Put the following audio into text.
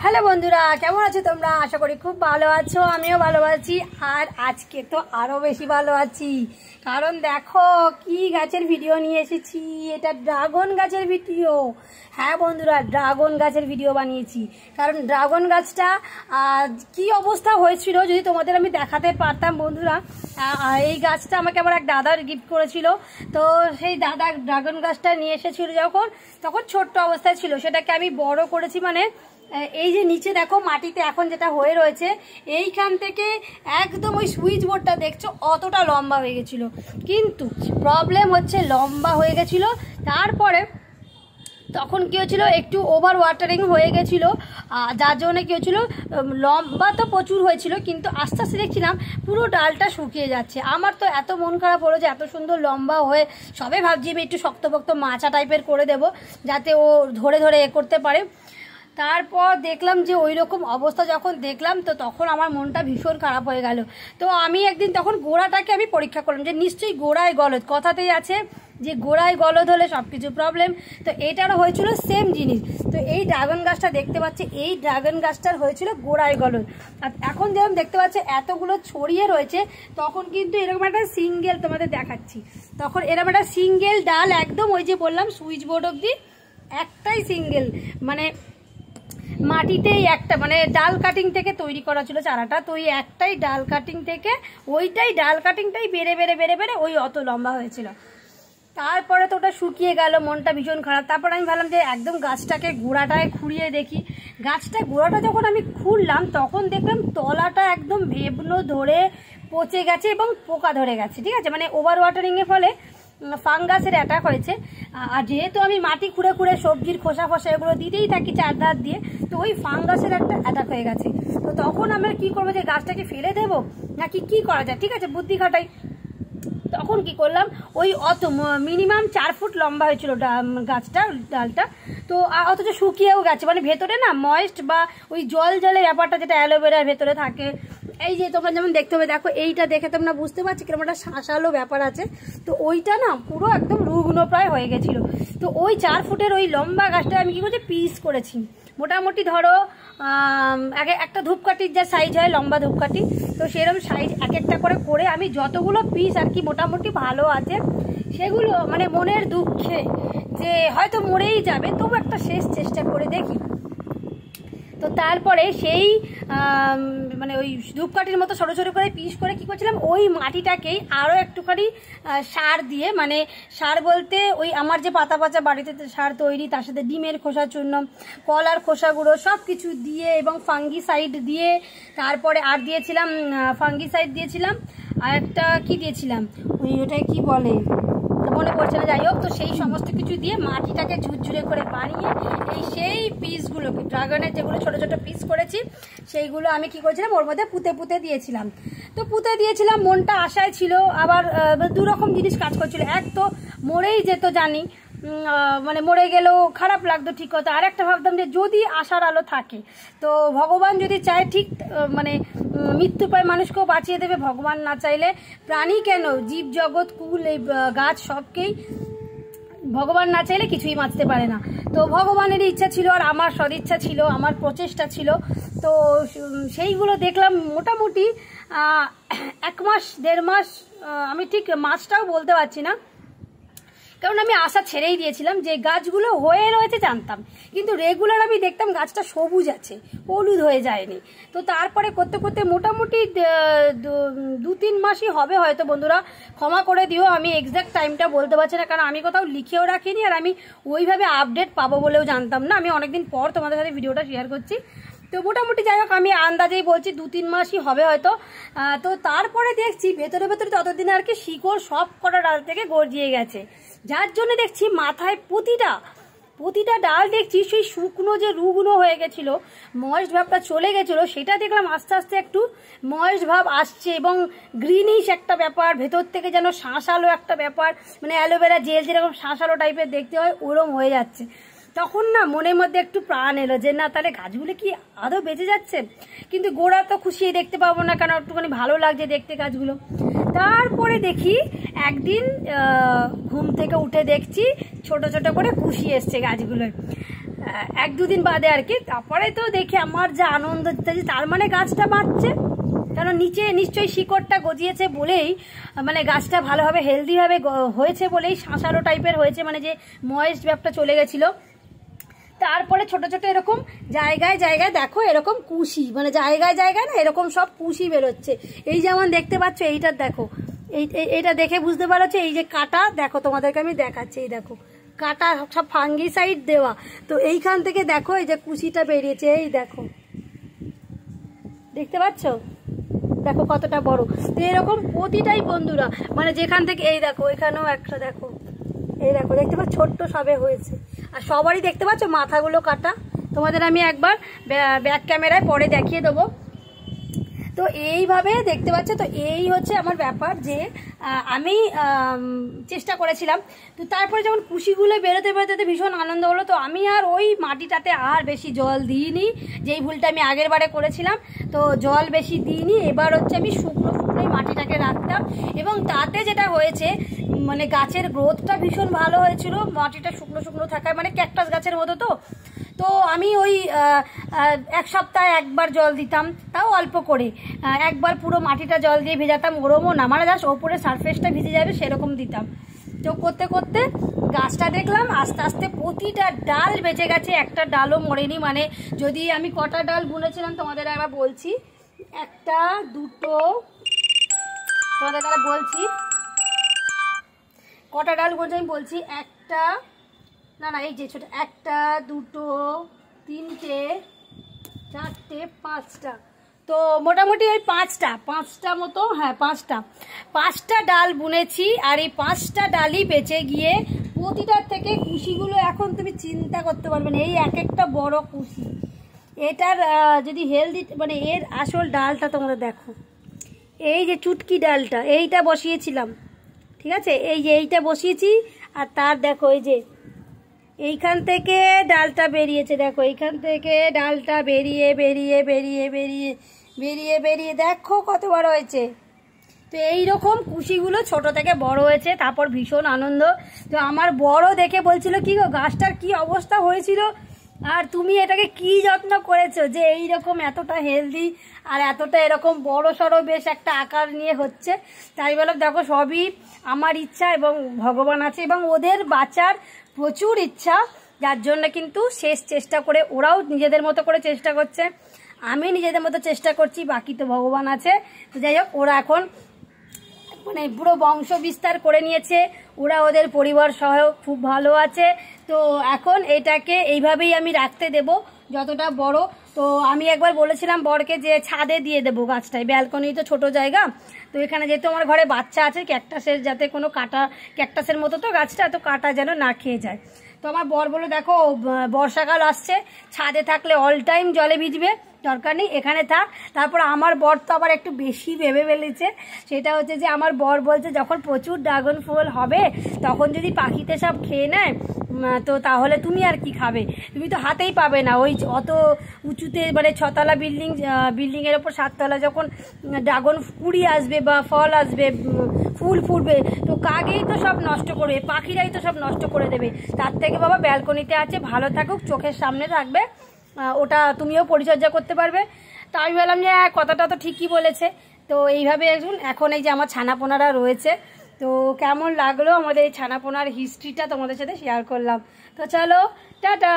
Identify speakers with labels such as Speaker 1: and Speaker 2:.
Speaker 1: Hello বন্ধুরা, কেমন আছো তোমরা? আশা করি খুব ভালো আছো, আমিও ভালো আছি। আর আজকে তো আরো বেশি ভালো আছি, কারণ দেখো কি গাছের ভিডিও নিয়ে এসেছি। এটা ড্রাগন গাছের ভিডিও। হ্যাঁ বন্ধুরা, ড্রাগন গাছের ভিডিও বানিয়েছি, কারণ ড্রাগন গাছটা কি অবস্থা হয়েছিল যদি তোমাদের আমি দেখাতে পারতাম। বন্ধুরা, এই গাছটা আমাকে আবার এক দাদার গিফট করেছিল। তো সেই দাদা ড্রাগন গাছটা নিয়ে এসেছিল তখন ছোট্ট অবস্থায় ছিল, সেটাকে আমি বড় করেছি। মানে এই যে নিচে দেখো মাটিতে এখন যেটা হয়ে রয়েছে, এইখান থেকে একদম ওই সুইচ বোর্ডটা দেখছো অতটা লম্বা হয়ে গেছিলো। কিন্তু প্রবলেম হচ্ছে লম্বা হয়ে গেছিলো, তারপরে তখন কী হয়েছিল, একটু ওভার ওয়াটারিং হয়ে গেছিলো, যার জন্য কী হয়েছিলো, লম্বা তো প্রচুর হয়েছিল, কিন্তু আস্তে আস্তে দেখছিলাম পুরো ডালটা শুকিয়ে যাচ্ছে। আমার তো এত মন খারাপ হলো যে এত সুন্দর লম্বা হয়ে, সবে ভাবছি আমি একটু শক্তপোক্ত মাচা টাইপের করে দেব, যাতে ও ধরে ধরে করতে পারে। তারপর দেখলাম যে ওই রকম অবস্থা যখন দেখলাম, তো তখন আমার মনটা ভীষণ খারাপ হয়ে গেল। তো আমি একদিন তখন গোড়াটাকে আমি পরীক্ষা করলাম যে নিশ্চয়ই গোড়ায় গলদ, কথাতেই আছে যে গোড়ায় গলদ হলে সব কিছু প্রবলেম। তো এইটারও হয়েছিল সেম জিনিস। তো এই ড্রাগন গাছটা দেখতে পাচ্ছি, এই ড্রাগন গাছটার হয়েছিল গোড়ায় গলদ। আর এখন যেরকম দেখতে পাচ্ছি এতগুলো ছড়িয়ে রয়েছে, তখন কিন্তু এরকম একটা সিঙ্গেল, তোমাদের দেখাচ্ছি, তখন এরকম একটা সিঙ্গেল ডাল, একদম ওই যে বললাম সুইচ বোর্ড অবধি একটাই সিঙ্গেল, মানে মাটিতেই একটা, মানে ডাল কাটিং থেকে তৈরি করা ছিল চারাটা। তো ওই একটাই ডাল কাটিং থেকে, ওইটাই ডাল কাটিংটাই বেড়ে বেড়ে বেড়ে বেড়ে ওই অত লম্বা হয়েছিল। তারপরে তো ওটা শুকিয়ে গেল, মনটা ভীষণ খারাপ। তারপর আমি ভাবলাম যে একদম গাছটাকে গোড়াটায় খুঁড়িয়ে দেখি। গাছটা গোড়াটা যখন আমি খুঁড়লাম, তখন দেখলাম তলাটা একদম ভেবনো ধরে পচে গেছে এবং পোকা ধরে গেছে। ঠিক আছে, মানে ওভার ওয়াটারিংয়ের ফলে ফাঙ্গাসের অ্যাটাক হয়েছে। আর যেহেতু আমি মাটি খুঁড়ে খুঁড়ে সবজির খোসা ফসা এগুলো দিতেই থাকি চারধার দিয়ে, তো ওই ফাঙ্গাসের একটা অ্যাটাক হয়ে গেছে। তো তখন আমরা কি করবো, যে গাছটাকে ফেলে দেবো নাকি কি করা যায়? ঠিক আছে, বুদ্ধি খাটাই। তখন কি করলাম, ওই অত মিনিমাম 4 ফুট লম্বা হয়েছিল গাছটা, ডালটা। তো অথচ শুকিয়েও গেছে, মানে ভেতরে না ময়েস্ট বা ওই জল জলের ব্যাপারটা যেটা অ্যালোভেরার ভেতরে থাকে। এই যে তোমরা যেমন দেখতে হবে, দেখো এইটা দেখে তোমরা বুঝতে পারছি কিরকম একটা শাঁসালো ব্যাপার আছে। তো ওইটা না পুরো একদম রুগ্ন প্রায় হয়ে গেছিলো। তো ওই 4 ফুটের ওই লম্বা গাছটা আমি কি করছি, পিস করেছি। মোটামুটি ধরো একটা ধূপকাঠির যা সাইজ হয়, লম্বা ধূপকাঠি, তো সেরকম সাইজ এক একটা করে আমি যতগুলো পিস আর কি মোটামুটি ভালো আছে, সেগুলো মানে মনের দুঃখে যে হয়তো মরেই যাবে, তবু একটা শেষ চেষ্টা করে দেখি। তো তারপরে সেই মানে ওই ধূপকাঠির মতো ছোটো ছোটো করে পিস করে কী করছিলাম, ওই মাটিটাকেই আরও একটুখানি সার দিয়ে, মানে সার বলতে ওই আমার যে পাতা পাতা বাড়িতে সার তৈরি, তার সাথে ডিমের খোসা চূর্ণ, কলার খোসাগুলো সব কিছু দিয়ে এবং ফাঙ্গিসাইড দিয়ে, তারপরে আর দিয়েছিলাম ফাঙ্গিসাইড দিয়েছিলাম, আর একটা কী দিয়েছিলাম, ওটাই কি বলে মনে পড়ছে না, যাই হোক। তো সেই সমস্ত কিছু দিয়ে মাটিটাকে ঝুরঝুরে করে বানিয়ে সেই পিসগুলোকে, ড্রাগনের যেগুলো ছোটো ছোটো পিস করেছি, সেইগুলো আমি কি করেছিলাম, ওর মধ্যে পুঁতে দিয়েছিলাম। তো পুঁতে দিয়েছিলাম, মনটা আশায় ছিল। আবার দুরকম জিনিস কাজ করছিল, এক তো মরেই যেত জানি, মানে মরে গেলেও খারাপ লাগতো ঠিক কথা। আর একটা ভাবতাম যে যদি আশার আলো থাকে, তো ভগবান যদি চায় ঠিক মানে মৃত্যু পায় মানুষকেও বাঁচিয়ে দেবে। ভগবান না চাইলে প্রাণী কেন, জীব জগৎ কুল এই গাছ সবকেই ভগবান না চাইলে কিছুই বাঁচতে পারে না। তো ভগবানের ইচ্ছা ছিল, আর আমার সদিচ্ছা ছিল, আমার প্রচেষ্টা ছিল। তো সেইগুলো দেখলাম মোটামুটি 1 মাস 1.5 মাস, আমি ঠিক মাসটাও বলতে পারছি না, কারণ আমি আশা ছেড়েই দিয়েছিলাম। যে গাছগুলো হয়ে রয়েছে জানতাম, কিন্তু রেগুলার আমি দেখতাম গাছটা সবুজ আছে, হলুদ হয়ে যায়নি। তো তারপরে করতে করতে মোটামুটি 2-3 মাসই হবে হয়তো। বন্ধুরা ক্ষমা করে দিও, আমি এক্স্যাক্ট টাইমটা বলতে পারছি না, কারণ আমি কোথাও লিখেও রাখিনি, আর আমি ওইভাবে আপডেট পাবো বলেও জানতাম না। আমি অনেকদিন পর তোমাদের সাথে ভিডিওটা শেয়ার করছি। তো মোটামুটি যাই হোক, আমি আন্দাজেই বলছি 2-3 মাসই হবে হয়তো। তো তারপরে দেখছি ভেতরে ভেতরে ততদিনে আর কি শিকড় সব কটা ডাল থেকে গজিয়ে গেছে, যার জন্য দেখছি মাথায় প্রতিটা ডাল দেখছি সেই শুকনো যে রুগুলো হয়ে গেছিলো, ময়েস্ট ভাবটা চলে গেছিলো, সেটা দেখলাম আস্তে আস্তে একটু ময়েস্ট ভাব আসছে, এবং গ্রিনিশ একটা ব্যাপার, ভেতর থেকে যেন শাঁসালো একটা ব্যাপার, মানে অ্যালোভেরা জেল যেরকম শাঁসালো টাইপের দেখতে হয় ওরম হয়ে যাচ্ছে। তখন না মনের মধ্যে একটু প্রাণ এলো যে না, তাহলে গাছগুলো কি আদৌ বেঁচে যাচ্ছে। কিন্তু গোড়া তো খুশিয়ে দেখতে পাবো না, কেন একটুখানি ভালো লাগছে দেখতে গাছগুলো। তারপরে দেখি একদিন ঘুম থেকে উঠে দেখছি ছোট ছোট করে কুশি এসছে গাছগুলোর। এক দুদিন বাদে আর কি। তারপরে তো দেখি আমার যা আনন্দ দিতেছি, তার মানে গাছটা বাঁচছে, কারণ নিচে নিশ্চয়ই শিকড়টা গজিয়েছে বলেই, মানে গাছটা ভালোভাবে হেলদিভাবে হয়েছে বলেই শাঁসালো টাইপের হয়েছে, মানে যে ময়েস্ট ব্যাপটা চলে গেছিলো। তারপরে ছোট ছোট এরকম জায়গায় জায়গায় দেখো এরকম কুশি, মানে জায়গায় জায়গায় না এরকম সব কুশি বেরোচ্ছে। এই যেমন দেখতে পাচ্ছ এইটার দেখো, এইটা দেখে বুঝতে পারছো, এই যে কাটা দেখো, তোমাদেরকে আমি দেখাচ্ছি, এই দেখো কাটা সব ফাঙ্গিসাইড দেওয়া। তো এইখান থেকে দেখো এই যে কুশিটা বেরিয়েছে, এই দেখো দেখতে পাচ্ছ, দেখো কতটা বড়। তো এরকম প্রতিটাই বন্ধুরা, মানে যেখান থেকে এই দেখো এখানেও একটা দেখো, এই দেখো দেখতে পাচ্ছ ছোট্ট সবে হয়েছে। আর সবারই দেখতে পাচ্ছ মাথাগুলো কাটা, তোমাদের আমি একবার ব্যাক ক্যামেরায় পরে দেখিয়ে দেবো। তো এইভাবে দেখতে পাচ্ছ। তো এই হচ্ছে আমার ব্যাপার, যে আমি চেষ্টা করেছিলাম। তো তারপরে যখন কুশিগুলো বেরোতে বেরোতে ভীষণ আনন্দ হলো। তো আমি আর ওই মাটিটাতে আর বেশি জল দিইনি, যেই ভুলটা আমি আগের বারে করেছিলাম। তো জল বেশি দিইনি, এবার হচ্ছে আমি শুকনো শুকনোই মাটিটাকে রাখতাম। এবং তাতে যেটা হয়েছে, মানে গাছের গ্রোথটা ভীষণ ভালো হয়েছিল মাটিটা শুকনো শুকনো থাকায়, মানে ক্যাকটাস গাছের মতো। তো আমি ওই এক সপ্তাহে একবার জল দিতাম, তাও অল্প করে, একবার পুরো মাটিটা জল দিয়ে ভেজাতাম, ওরমও না, মানে জাস্ট ওপরে সারফেসটা ভিজে যাবে সেরকম দিতাম। তো করতে করতে গাছটা দেখলাম আস্তে আস্তে প্রতিটা ডাল বেঁচে গেছে, একটা ডালও মরেনি। মানে যদি আমি কটা ডাল বুনেছিলাম তোমাদের একবার বলছি, একটা দুটো, তোমাদের দ্বারা বলছি কটা ডাল বলছি, আমি বলছি একটা, না না এই যে ছোট, একটা দুটো তিনটে চারটে পাঁচটা, তো মোটামুটি ওই পাঁচটা মতো, হ্যাঁ পাঁচটা ডাল বুনেছি। আর এই পাঁচটা ডালই বেঁচে গিয়ে প্রতিটার থেকে কুশিগুলো এখন তুমি চিন্তা করতে পারবে না, এই এক একটা বড় কুশি। এটার যদি হেলদি, মানে এর আসল ডালটা তোমরা দেখো, এই যে চুটকি ডালটা এইটা বসিয়েছিলাম, ঠিক আছে, এই যে এইটা বসিয়েছি। আর তার দেখো এই যে এইখান থেকে ডালটা বেরিয়েছে, দেখো এইখান থেকে ডালটা বেরিয়ে বেরিয়ে বেরিয়ে বেরিয়ে বেরিয়ে বেরিয়ে দেখো কত বড় হয়েছে। তো এইরকম কুশিগুলো ছোট থেকে বড় হয়েছে। তারপর ভীষণ আনন্দ। তো আমার বড় দেখে বলছিল, কি গো গাছটার কি অবস্থা হয়েছিল, আর তুমি এটাকে কি যত্ন করেছো যে এইরকম এতটা হেলদি আর এতটা এরকম বড় সড়ো বেশ একটা আকার নিয়ে হচ্ছে। তাই বললাম দেখো সবই আমার ইচ্ছা এবং ভগবান আছে, এবং ওদের বাঁচার প্রচুর ইচ্ছা, যার জন্য কিন্তু শেষ চেষ্টা করে ওরাও নিজেদের মতো করে চেষ্টা করছে, আমি নিজেদের মতো চেষ্টা করছি, বাকি তো ভগবান আছে। তো যাই হোক, ওরা এখন মানে পুরো বংশ বিস্তার করে নিয়েছে, ওরা ওদের পরিবার সহ খুব ভালো আছে। তো এখন এটাকে এইভাবেই আমি রাখতে দেব যতটা বড়। তো আমি একবার বলেছিলাম বরকে যে ছাদে দিয়ে দেবো গাছটায়, ব্যালকনি তো ছোট জায়গা। তো এখানে যেহেতু আমার ঘরে বাচ্চা আছে, ক্যাকটাসের যাতে কোনো কাটা, ক্যাকটাসের মতো তো গাছটা, তো কাটা যেন না খেয়ে যায়। তো আমার বর বলে দেখো বর্ষাকাল আসছে, ছাদে থাকলে অল টাইম জলে ভিজবে, দরকার নেই, এখানে থাক। তারপর আমার বর তো আবার একটু বেশি ভেবে ফেলেছে, সেটা হচ্ছে যে আমার বর বলছে যখন প্রচুর ড্রাগন ফল হবে তখন যদি পাখিতে সব খেয়ে নেয়, তো তাহলে তুমি আর কি খাবে, তুমি তো হাতেই পাবে না ওই অত উঁচুতে, মানে 6তলা বিল্ডিংয়ের ওপর 7তলা যখন ড্রাগন কুড়ি আসবে বা ফল আসবে, ফুল ফুটবে, তো কাকেই তো সব নষ্ট করবে, পাখিরাই তো সব নষ্ট করে দেবে। তার থেকে বাবা ব্যালকনিতে আছে, ভালো থাকুক, চোখের সামনে থাকবে, ওটা তুমিও পরিচর্যা করতে পারবে। তো আমি বললাম যে কথাটা তো ঠিকই বলেছে। তো এইভাবে এখন এই যে আমার ছানাপোনারা রয়েছে। তো কেমন লাগলো আমাদের এই ছানাপোনার হিস্ট্রিটা তোমাদের সাথে শেয়ার করলাম। তো চলো টাটা।